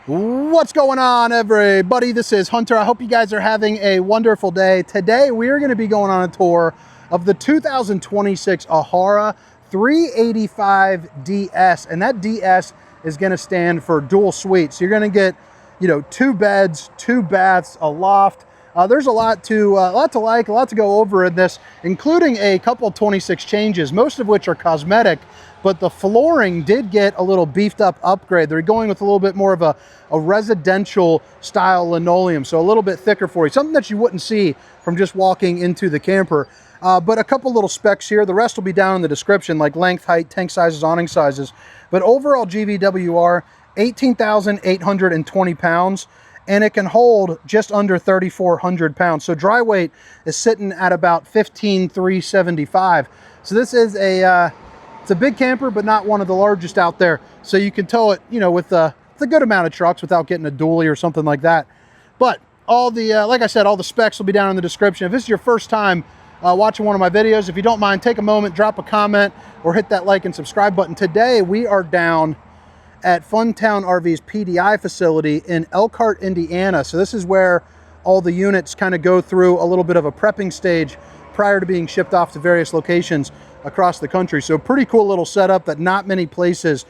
What's going on, everybody? This is Hunter. I hope you guys are having a wonderful day. Today we are going to be going on a tour of the 2026 Ahara 385DS, and that DS is going to stand for dual suite. So you're going to get, 2 beds, 2 baths, a loft. There's a lot to like, a lot to go over in this, including a couple 26 changes, most of which are cosmetic. But the flooring did get a little beefed up upgrade. They're going with a little bit more of a residential style linoleum, so a little bit thicker for you, something that you wouldn't see from just walking into the camper. But a couple little specs here. The rest will be down in the description, like length, height, tank sizes, awning sizes. But overall GVWR, 18,820 pounds, and it can hold just under 3,400 pounds. So dry weight is sitting at about 15,375. So this is it's a big camper, but not one of the largest out there. So you can tow it, with a good amount of trucks without getting a dually or something like that. But all the, like I said, all the specs will be down in the description. If this is your first time watching one of my videos, if you don't mind, take a moment, drop a comment, or hit that like and subscribe button. Today, we are down at Funtown RV's PDI facility in Elkhart, Indiana. So this is where all the units kind of go through a little bit of a prepping stage prior to being shipped off to various locations across the country. So pretty cool little setup that not many places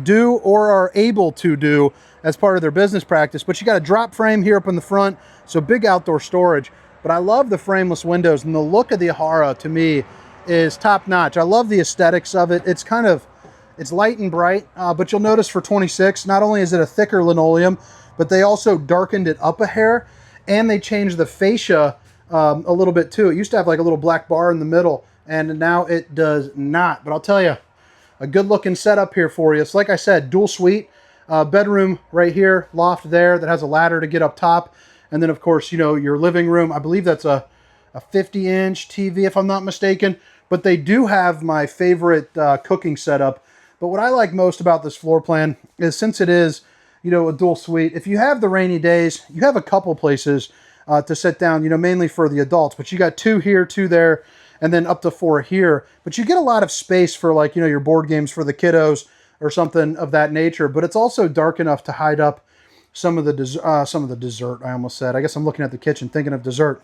do or are able to do as part of their business practice. But you got a drop frame here up in the front, so big outdoor storage. But I love the frameless windows, and the look of the Ahara to me is top notch. I love the aesthetics of it. It's light and bright, but you'll notice for 26, not only is it a thicker linoleum, but they also darkened it up a hair, and they changed the fascia a little bit too. It used to have like a little black bar in the middle, and now it does not. But I'll tell you, a good looking setup here for you. It's like I said, dual suite, bedroom right here, loft there that has a ladder to get up top. And then of course, your living room. I believe that's a 50-inch TV if I'm not mistaken. But they do have my favorite cooking setup. But what I like most about this floor plan is, since it is, a dual suite, if you have the rainy days, you have a couple places to sit down, mainly for the adults. But you got 2 here, 2 there, and then up to 4 here. But you get a lot of space for, like, your board games for the kiddos or something of that nature. But it's also dark enough to hide up some of the dessert. I almost said. I guess I'm looking at the kitchen thinking of dessert.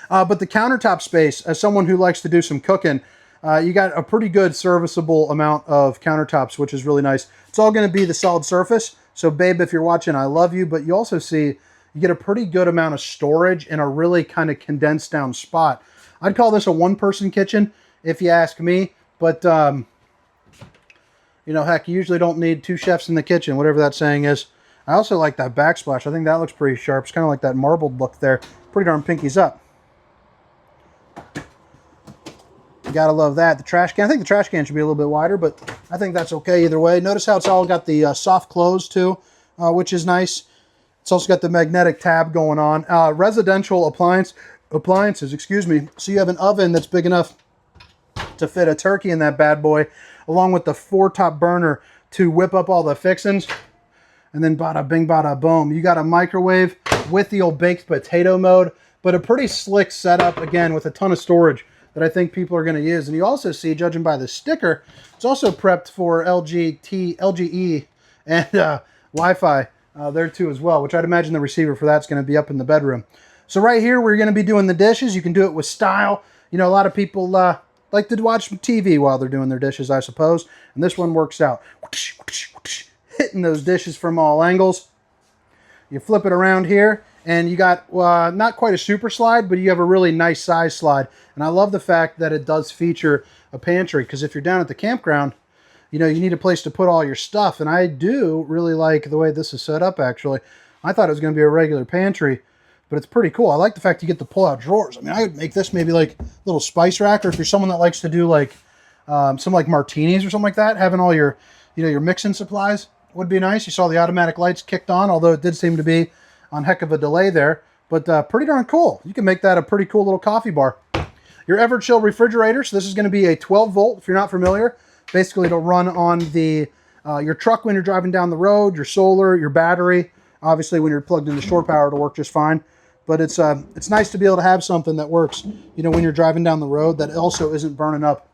But the countertop space, as someone who likes to do some cooking, you got a pretty good serviceable amount of countertops, which is really nice. It's all going to be the solid surface. So, babe, if you're watching, I love you. But you also see you get a pretty good amount of storage in a really kind of condensed down spot. I'd call this a one-person kitchen, if you ask me. But, heck, you usually don't need 2 chefs in the kitchen, whatever that saying is. I also like that backsplash. I think that looks pretty sharp. It's kind of like that marbled look there. Pretty darn pinkies up. You gotta love that. The trash can. I think the trash can should be a little bit wider, but I think that's okay either way. Notice how it's all got the soft close too, which is nice. It's also got the magnetic tab going on. Residential appliances, excuse me. So you have an oven that's big enough to fit a turkey in that bad boy, along with the 4-top burner to whip up all the fixings. And then bada bing, bada boom. You got a microwave with the old baked potato mode, but a pretty slick setup, again, with a ton of storage that I think people are going to use. And you also see, judging by the sticker, it's also prepped for LGE and Wi-Fi there too as well, which I'd imagine the receiver for that's going to be up in the bedroom. So right here, we're going to be doing the dishes. You can do it with style. A lot of people like to watch TV while they're doing their dishes, I suppose. And this one works out. Hitting those dishes from all angles. You flip it around here, and you got not quite a super slide, but you have a really nice size slide. And I love the fact that it does feature a pantry, because if you're down at the campground, you need a place to put all your stuff. And I do really like the way this is set up, actually. I thought it was going to be a regular pantry, but it's pretty cool. I like the fact you get to pull out drawers. I mean, I would make this maybe like a little spice rack, or if you're someone that likes to do like some like martinis or something like that, having all your, your mixing supplies would be nice. You saw the automatic lights kicked on, although it did seem to be on heck of a delay there, but pretty darn cool. You can make that a pretty cool little coffee bar. Your Everchill refrigerator, so this is going to be a 12 volt, if you're not familiar. Basically, it'll run on the your truck when you're driving down the road, your solar, your battery. Obviously, when you're plugged into shore power, it'll work just fine. But it's nice to be able to have something that works, when you're driving down the road, that also isn't burning up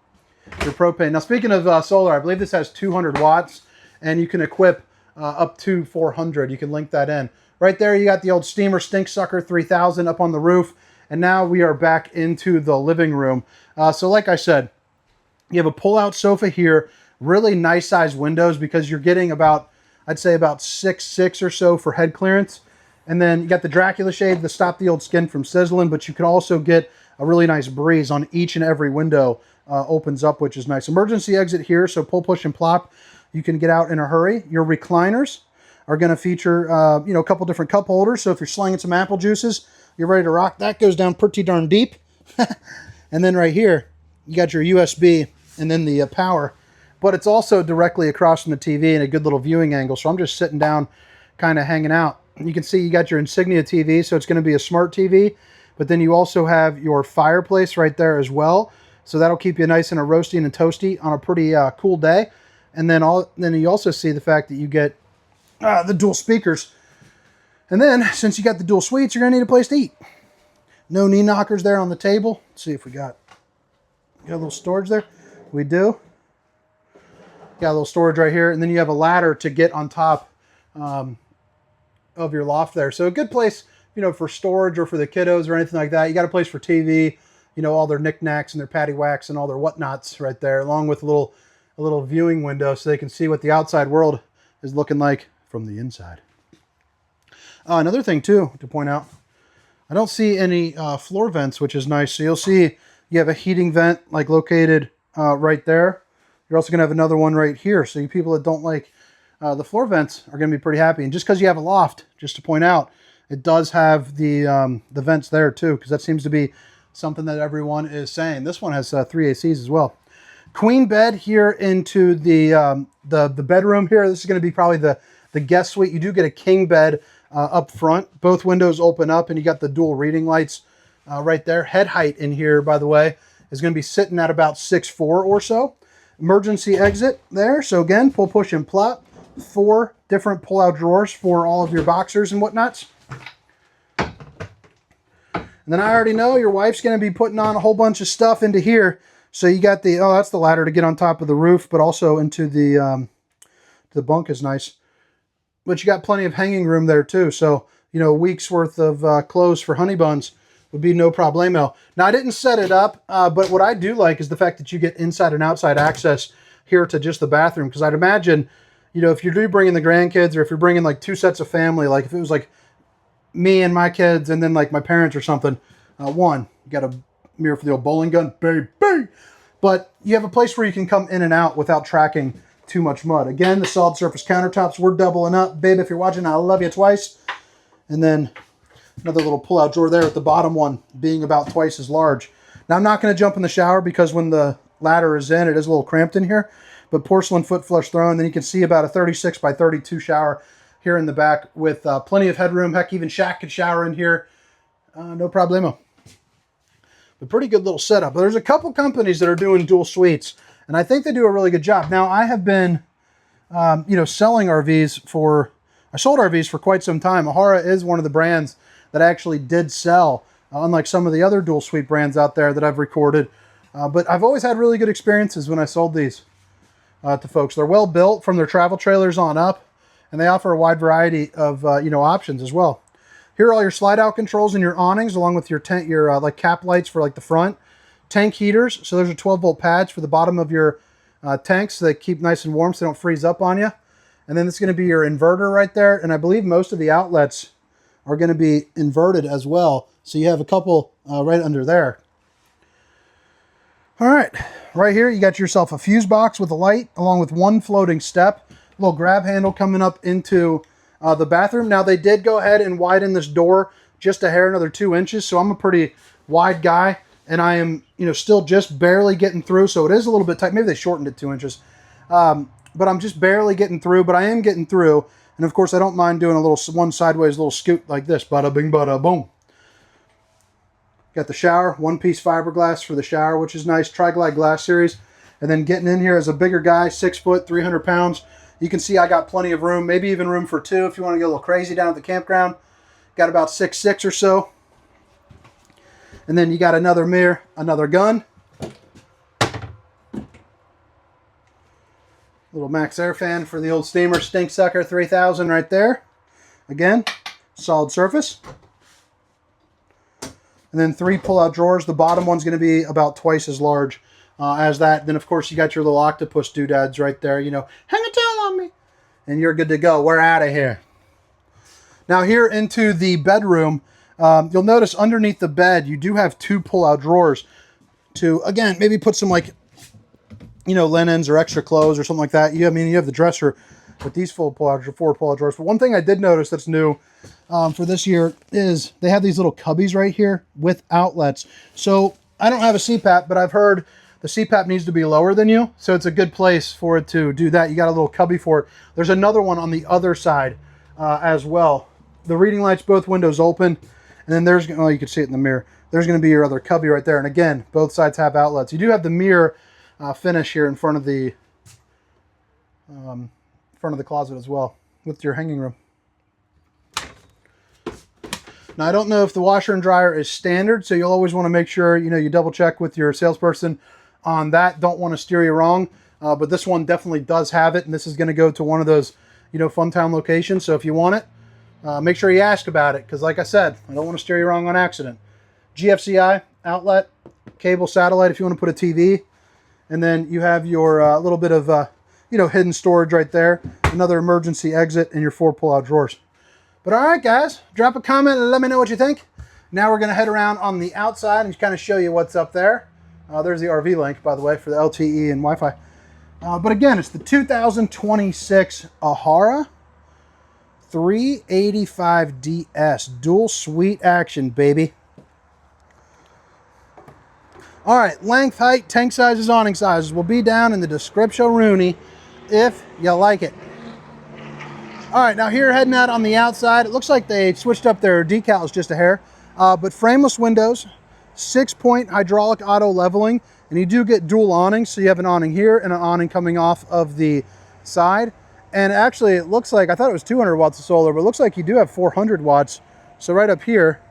your propane. Now, speaking of solar, I believe this has 200 watts, and you can equip up to 400. You can link that in. Right there, you got the old steamer stink sucker 3000 up on the roof. And now we are back into the living room. So like I said, you have a pull-out sofa here, really nice size windows because you're getting about, I'd say about 6'6" or so for head clearance. And then you got the Dracula shade to stop the old skin from sizzling, but you can also get a really nice breeze on each and every window opens up, which is nice. Emergency exit here, so pull, push, and plop. You can get out in a hurry. Your recliners are going to feature, you know, a couple different cup holders. So if you're slinging some apple juices, you're ready to rock. That goes down pretty darn deep. And then right here, you got your USB and then the power. But it's also directly across from the TV and a good little viewing angle. So I'm just sitting down, kind of hanging out. You can see you got your Insignia TV, so it's going to be a smart TV. But then you also have your fireplace right there as well. So that'll keep you nice and roasty and toasty on a pretty cool day. And then you also see the fact that you get the dual speakers. And then, since you got the dual suites, you're going to need a place to eat. No knee knockers there on the table. Let's see if we got a little storage there. We do. Got a little storage right here. And then you have a ladder to get on top of your loft there. So a good place, you know, for storage or for the kiddos or anything like that. You got a place for TV, you know, all their knickknacks and their paddywhacks and all their whatnots right there, along with a little viewing window so they can see what the outside world is looking like from the inside. Another thing too to point out, I don't see any floor vents, which is nice. So you'll see you have a heating vent like located right there. You're also going to have another one right here. So you people that don't like the floor vents are going to be pretty happy. And just because you have a loft, just to point out, it does have the vents there too, because that seems to be something that everyone is saying. This one has 3 ACs as well. Queen bed here into the bedroom here. This is going to be probably the guest suite. You do get a king bed up front. Both windows open up, and you got the dual reading lights right there. Head height in here, by the way, is going to be sitting at about 6'4" or so. Emergency exit there. So again, pull, push, and plop. 4 different pull-out drawers for all of your boxers and whatnots. And then I already know your wife's going to be putting on a whole bunch of stuff into here. So you got the, oh, that's the ladder to get on top of the roof, but also into the bunk is nice. But you got plenty of hanging room there too. So, you know, a week's worth of clothes for honey buns would be no problemo. Now, I didn't set it up, but what I do like is the fact that you get inside and outside access here to just the bathroom. Because I'd imagine, you know, if you do bring in the grandkids, or if you're bringing like 2 sets of family, like if it was like me and my kids and then like my parents or something, one, you got a mirror for the old bowling gun, baby. But you have a place where you can come in and out without tracking too much mud. Again, the solid surface countertops, we're doubling up. Babe, if you're watching, I love you twice. And then another little pull-out drawer there at the bottom one, being about twice as large. Now, I'm not going to jump in the shower because when the ladder is in, it is a little cramped in here. But porcelain foot flush throne, then you can see about a 36 by 32 shower here in the back with plenty of headroom. Heck, even Shaq could shower in here. No problemo. But pretty good little setup. But there's a couple companies that are doing dual suites, and I think they do a really good job. Now, I have been, you know, selling RVs for, I sold RVs for quite some time. Ahara is one of the brands that I actually did sell, unlike some of the other dual suite brands out there that I've recorded. But I've always had really good experiences when I sold these to folks. They're well built from their travel trailers on up, and they offer a wide variety of, you know, options as well. Here are all your slide out controls and your awnings, along with your tent, your like cap lights for like the front. Tank heaters. So there's your 12-volt pads for the bottom of your tanks, so they keep nice and warm so they don't freeze up on you. And then it's going to be your inverter right there. And I believe most of the outlets are going to be inverted as well. So you have a couple right under there. All right, right here you got yourself a fuse box with a light, along with 1 floating step. A little grab handle coming up into the bathroom. Now, they did go ahead and widen this door just a hair, another 2 inches. So I'm a pretty wide guy, and I am, you know, still just barely getting through. So it is a little bit tight. Maybe they shortened it 2 inches. But I'm just barely getting through, but I am getting through. And of course, I don't mind doing a little one sideways little scoot like this. Bada bing, bada boom. Got the shower, 1-piece fiberglass for the shower, which is nice. Tri-Glide glass series. And then getting in here as a bigger guy, 6 foot, 300 pounds. You can see I got plenty of room, maybe even room for 2 if you want to get a little crazy down at the campground. Got about 6'6" or so. And then you got another mirror, another gun. Little max air fan for the old steamer stink sucker 3000 right there. Again, solid surface. And then 3 pull-out drawers. The bottom one's going to be about twice as large as that. Then, of course, you got your little octopus doodads right there. You know, hang a towel on me. And you're good to go. We're out of here. Now, here into the bedroom, you'll notice underneath the bed, you do have 2 pull-out drawers to, again, maybe put some, like, you know, linens or extra clothes or something like that. I mean, you have the dresser with these 4 pull-out drawers. But one thing I did notice that's new for this year is they have these little cubbies right here with outlets. So I don't have a CPAP, but I've heard the CPAP needs to be lower than you. So it's a good place for it to do that. You got a little cubby for it. There's another one on the other side as well. The reading light's both windows open. And then there's, oh, you can see it in the mirror. There's going to be your other cubby right there. And again, both sides have outlets. You do have the mirror finish here in front of the closet as well with your hanging room. Now, I don't know if the washer and dryer is standard, so you'll always want to make sure, you know, you double check with your salesperson on that. Don't want to steer you wrong, but this one definitely does have it, and this is going to go to one of those, you know, fun time locations. So if you want it, make sure you ask about it, because like I said, I don't want to steer you wrong on accident. GFCI outlet, cable, satellite if you want to put a TV, and then you have your little bit of you know, hidden storage right there, another emergency exit, and your 4 pull-out drawers. But all right, guys, drop a comment and let me know what you think. Now we're going to head around on the outside and kind of show you what's up there. There's the RV link, by the way, for the LTE and Wi-Fi. But again, it's the 2026 Ahara 385DS. Dual suite action, baby. All right, length, height, tank sizes, awning sizes will be down in the description, Rooney, if you like it. All right, now here heading out on the outside, it looks like they switched up their decals just a hair, but frameless windows, 6-point hydraulic auto leveling, and you do get dual awnings, so you have an awning here and an awning coming off of the side. And actually, it looks like, I thought it was 200 watts of solar, but it looks like you do have 400 watts. So right up here,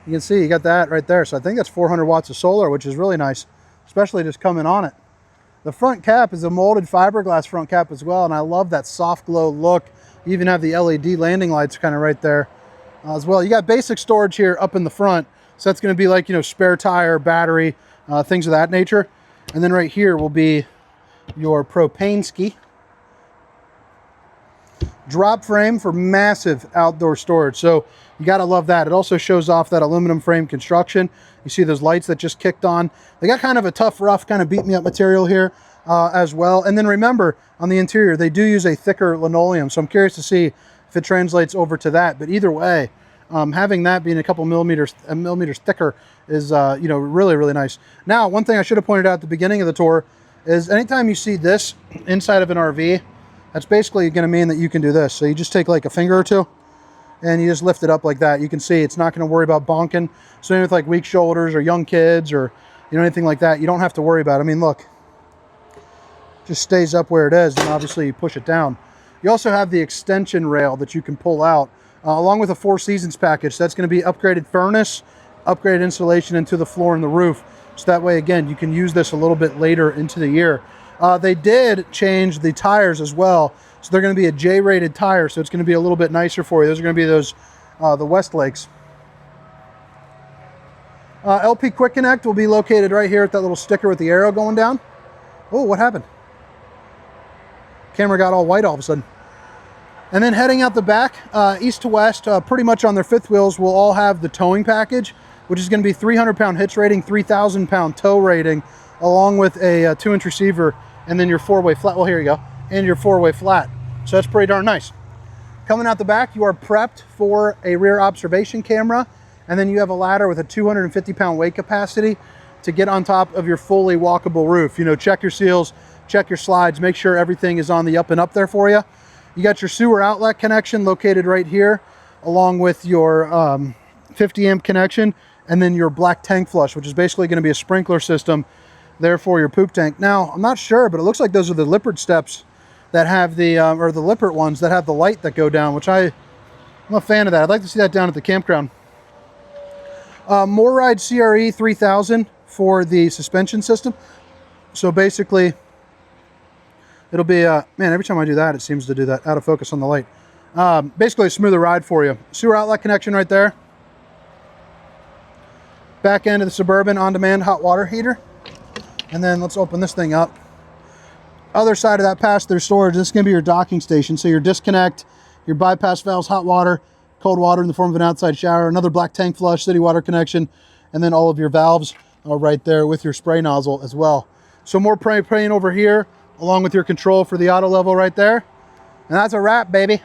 you can see you got that right there. So I think that's 400 watts of solar, which is really nice, especially just coming on it. The front cap is a molded fiberglass front cap as well, and I love that soft glow look. You even have the LED landing lights kind of right there as well. You got basic storage here up in the front, so that's going to be like, you know, spare tire, battery, things of that nature. And then right here will be your propane ski. Drop frame for massive outdoor storage, so you got to love that. It also shows off that aluminum frame construction. You see those lights that just kicked on. They got kind of a tough, rough, kind of beat me up material here as well. And then remember, on the interior, they do use a thicker linoleum, so I'm curious to see if it translates over to that. But either way, having that being a couple millimeters thicker is you know, really, really nice. Now, one thing I should have pointed out at the beginning of the tour is anytime you see this inside of an RV, that's basically going to mean that you can do this. So you just take like a finger or two and you just lift it up like that. You can see it's not going to worry about bonking. So with like weak shoulders or young kids or, you know, anything like that, you don't have to worry about it. I mean, look, just stays up where it is, and obviously you push it down. You also have the extension rail that you can pull out along with a 4 Seasons package. So that's going to be upgraded furnace, upgraded insulation into the floor and the roof. So that way, again, you can use this a little bit later into the year. They did change the tires as well. So they're going to be a J-rated tire, so it's going to be a little bit nicer for you. Those are going to be those, the Westlakes. LP Quick Connect will be located right here at that little sticker with the arrow going down. Oh, what happened? Camera got all white all of a sudden. And then heading out the back, east to west, pretty much on their 5th wheels, will all have the towing package, which is going to be 300-pound hitch rating, 3,000-pound tow rating, along with a 2-inch receiver, and then your 4-way flat. Well, here you go. And your 4-way flat. So that's pretty darn nice. Coming out the back, you are prepped for a rear observation camera, and then you have a ladder with a 250-pound weight capacity to get on top of your fully walkable roof. You know, check your seals, check your slides, make sure everything is on the up and up there for you. You got your sewer outlet connection located right here, along with your 50 amp connection, and then your black tank flush, which is basically going to be a sprinkler system there for your poop tank. Now, I'm not sure, but it looks like those are the Lippert steps that have the, or the Lippert ones that have the light that go down, which I'm a fan of that. I'd like to see that down at the campground. More Ride CRE 3000 for the suspension system. So basically, it'll be, man, every time I do that, it seems to do that, out of focus on the light. Basically a smoother ride for you. Sewer outlet connection right there. Back end of the Suburban on-demand hot water heater. And then let's open this thing up. Other side of that pass-through storage, this is going to be your docking station. So your disconnect, your bypass valves, hot water, cold water in the form of an outside shower, another black tank flush, city water connection, and then all of your valves are right there with your spray nozzle as well. So more propane over here, along with your control for the auto level right there. And that's a wrap, baby.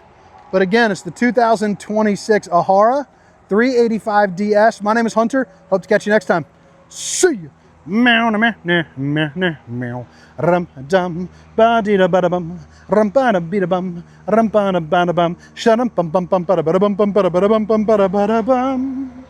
But again, it's the 2026 Ahara 385DS. My name is Hunter. Hope to catch you next time. See you. Meow, meow, meow, meow, meow. Rum dum ba dee da ba da bum. Rum ba da be da bum. Rum ba da ba da bum. Shut up bum bum bum ba da ba da bum bum ba da ba da bum bum ba da ba da bum.